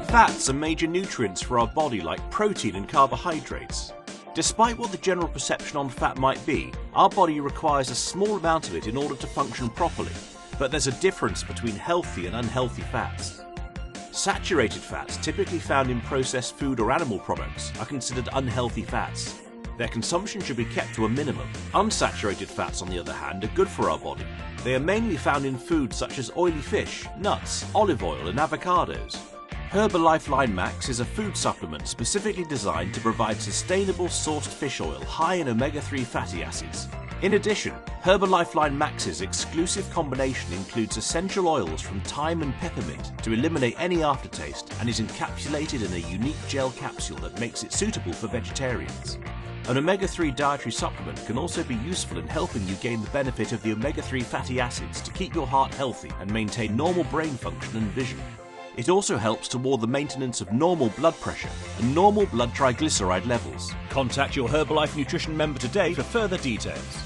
Fats are major nutrients for our body like protein and carbohydrates. Despite what the general perception on fat might be, our body requires a small amount of it in order to function properly, but there's a difference between healthy and unhealthy fats. Saturated fats, typically found in processed food or animal products, are considered unhealthy fats. Their consumption should be kept to a minimum. Unsaturated fats, on the other hand, are good for our body. They are mainly found in foods such as oily fish, nuts, olive oil and avocados. Herbalifeline Max is a food supplement specifically designed to provide sustainable sourced fish oil high in omega-3 fatty acids. In addition, Herbalifeline Max's exclusive combination includes essential oils from thyme and peppermint to eliminate any aftertaste and is encapsulated in a unique gel capsule that makes it suitable for vegetarians. An omega-3 dietary supplement can also be useful in helping you gain the benefit of the omega-3 fatty acids to keep your heart healthy and maintain normal brain function and vision. It also helps toward the maintenance of normal blood pressure and normal blood triglyceride levels. Contact your Herbalife Nutrition member today for further details.